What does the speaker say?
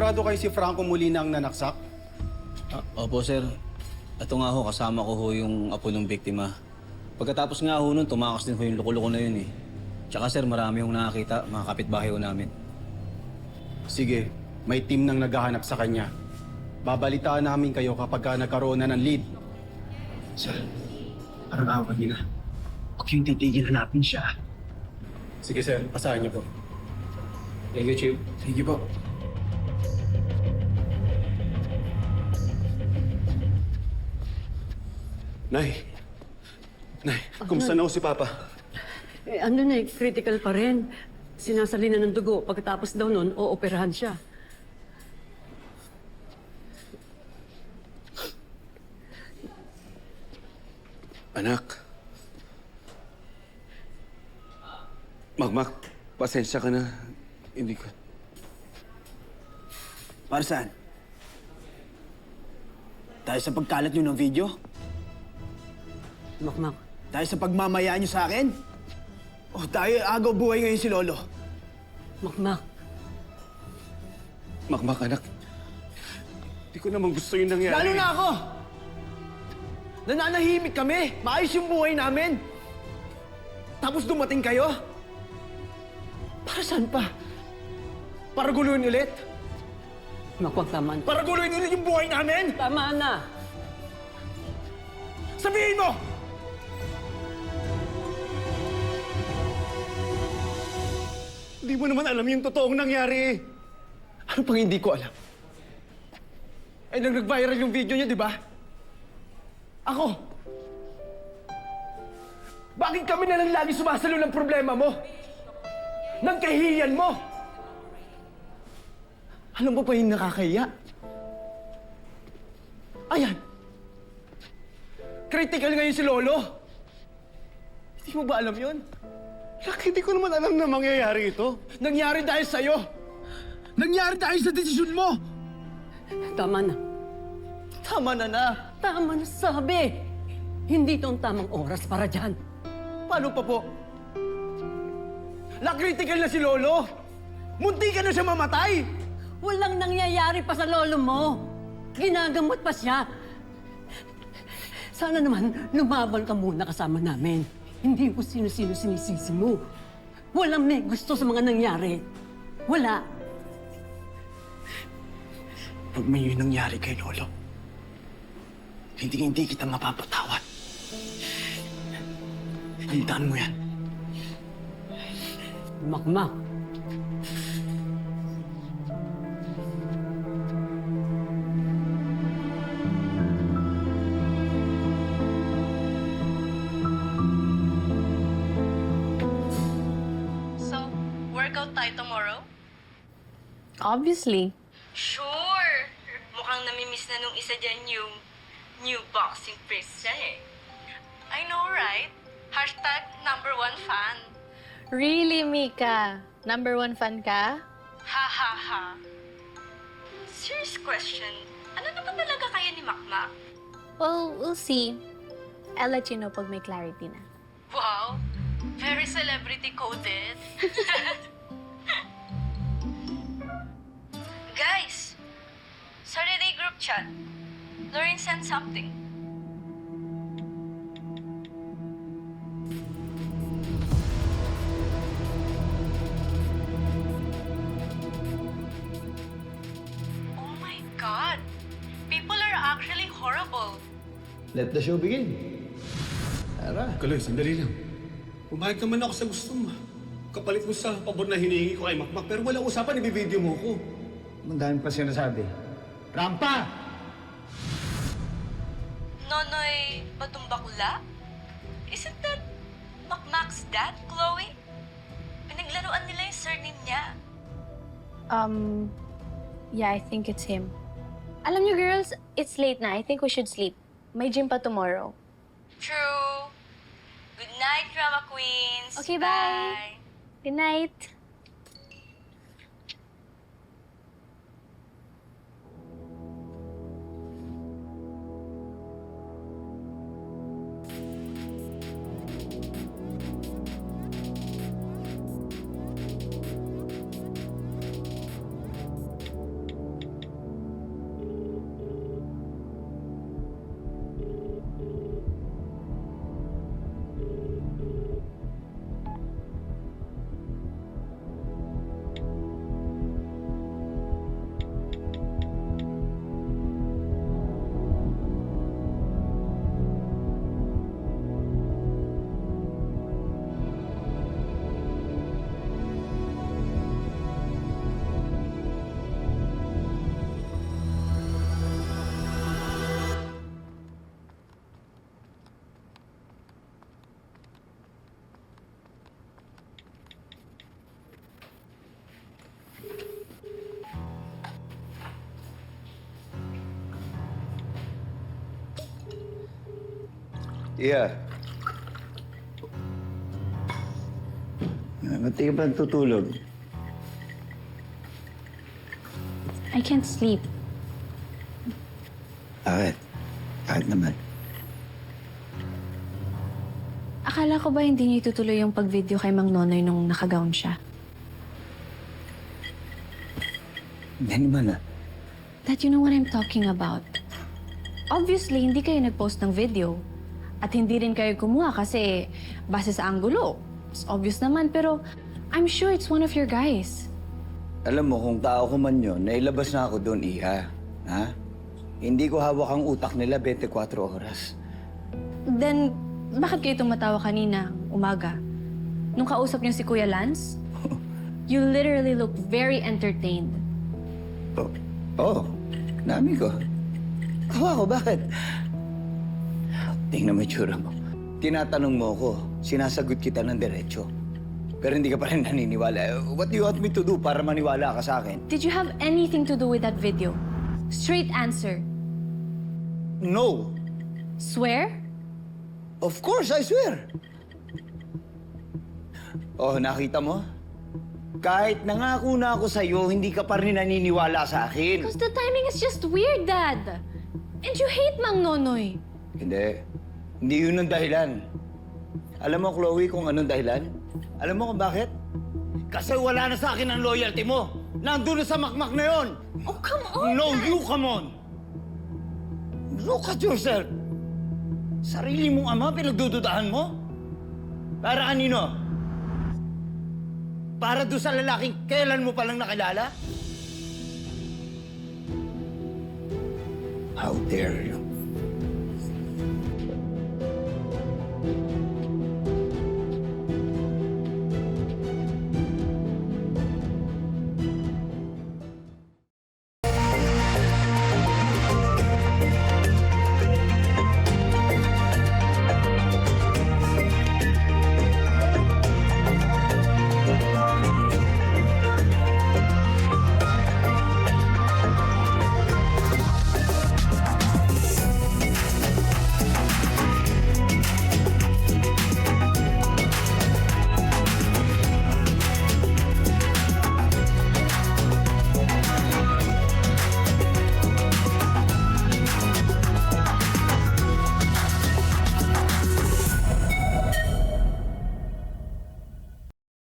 Sigurado kayo si Franco Molina ang nanaksak? Opo, sir. Ito nga ho, kasama ko ho yung apo ng biktima. Pagkatapos nga ho nun, tumakas din ho yung loko-loko na yun eh. Tsaka sir, marami hong nakakita, mga kapitbahay ho namin. Sige, may team nang naghahanap sa kanya. Babalitaan namin kayo kapag nagkaroon na ng lead. Sir, parang awa niyo na. Huwag yung titigil na natin siya. Sige sir, pasahan niyo po. Thank you, Chief. Sige po. Nay! Nay, kumusta na ho si Papa? Ano na critical pa rin. Sinasalina ng dugo. Pagkatapos daw nun, ooperahan siya. Anak. Magmak, pasensya ka na. Hindi ko... Para saan? Dahil sa pagkalat nyo ng video? Makmak. Dahil sa pagmamayaan nyo sa akin? O dahil agaw buhay ngayon si Lolo? Makmak. Magmak, anak. Hindi ko naman gusto yung nangyari. Lalo na ako! Nananahimik kami! Maayos yung buhay namin! Tapos dumating kayo? Para saan pa? Para guluhin ulit? Makmak, tama na. Para guluhin ulit yung buhay namin? Tama na! Sabihin mo! Hindi mo naman alam yung totoong nangyari. Ano pang hindi ko alam? Eh, nag-viral yung video niya, di ba? Ako! Bakit kami na lang lagi sumasalo ng problema mo? Ng kahihiyan mo? Alam mo pa yung nakakahiya? Ayan! Critical ngayon si Lolo! Hindi mo ba alam yun? Nak, hindi ko naman alam na mangyayari ito. Nangyari dahil sa'yo! Nangyari dahil sa desisyon mo! Tama na. Tama na na! Tama na sabi! Hindi ito ang tamang oras para dyan. Paano pa po? Na-critical na si Lolo! Munti ka na siya mamatay! Walang nangyayari pa sa lolo mo. Ginagamot pa siya. Sana naman, lumaban ka muna kasama namin. Hindi ko sino-sino sinisisi mo. Walang may gusto sa mga nangyari. Wala. Pag may yun nangyari kay Lolo, hindi kita mapapatawad. Handaan mo yan. Makmak. So, workout tayo tomorrow? Obviously. Sure! Mukhang namimiss na nung isa dyan yung new boxing priest siya eh. I know, right? Hashtag #1 fan. Really, Mika? #1 fan ka? Ha ha ha. Serious question. Ano naman talaga kayo ni Makmak? Well, we'll see. I'll let you know pag may clarity na. Wow! Very celebrity-coded. Guys! Saturday group chat. Lauren sent something. Oh my God! People are actually horrible. Let the show begin. Tara. Kaloy, sandali lang. Pumayag naman ako sa gusto mo. Kapalit mo sa pabor na hinihingi ko kay Makmak, pero walang usapan, ibibideo mo ko. Ang dami pa sinasabi. Rampa! Nonoy Batumbakula? Isn't that Makmak's dad, Chloe? Pinaglaruan nila yung surname niya. Yeah, I think it's him. Alam niyo, girls, it's late na. I think we should sleep. May gym pa tomorrow. True. Good night, drama queens. Okay, bye. Good night. Yeah. Ba't di ka ba tutulog? I can't sleep. Bakit? Bakit naman? Akala ko ba hindi niyo itutuloy yung pag-video kay Mang Nonoy nung nakagown siya? Hindi naman ah. Dad, you know what I'm talking about. Obviously, hindi kayo nag-post ng video. At hindi rin kayo kumuha kasi base sa anggulo. It's obvious naman, pero I'm sure it's one of your guys. Alam mo, kung tao ko man yun, nailabas na ako doon, Iha. Ha? Hindi ko hawak ang utak nila 24 oras. Then, bakit kayo tumatawa kanina, umaga? Nung kausap niyo si Kuya Lance? You literally look very entertained. Namin ko. Tawa ko, bakit? Tingnan mo yung tsura mo. Tinatanong mo ako, sinasagot kita ng diretso. Pero hindi ka pa rin naniniwala. What do you want me to do para maniwala ka sa akin? Did you have anything to do with that video? Straight answer. No! Swear? Of course, I swear! Oh, nakita mo? Kahit nangako na ako sa'yo, hindi ka pa rin naniniwala sa akin. Because the timing is just weird, Dad. And you hate Mang Nonoy. Hindi. Hindi yun ang dahilan. Alam mo, Chloe, kung anong dahilan? Alam mo kung bakit? Kasi wala na sa akin ang loyalty mo. Nandun na sa makmak na yon. Oh, come on, No, Dad. you come on. Look at yourself. Sarili mong ama, pinagdududahan mo? Para kanino? Para doon sa lalaking kailan mo palang nakilala? How dare you?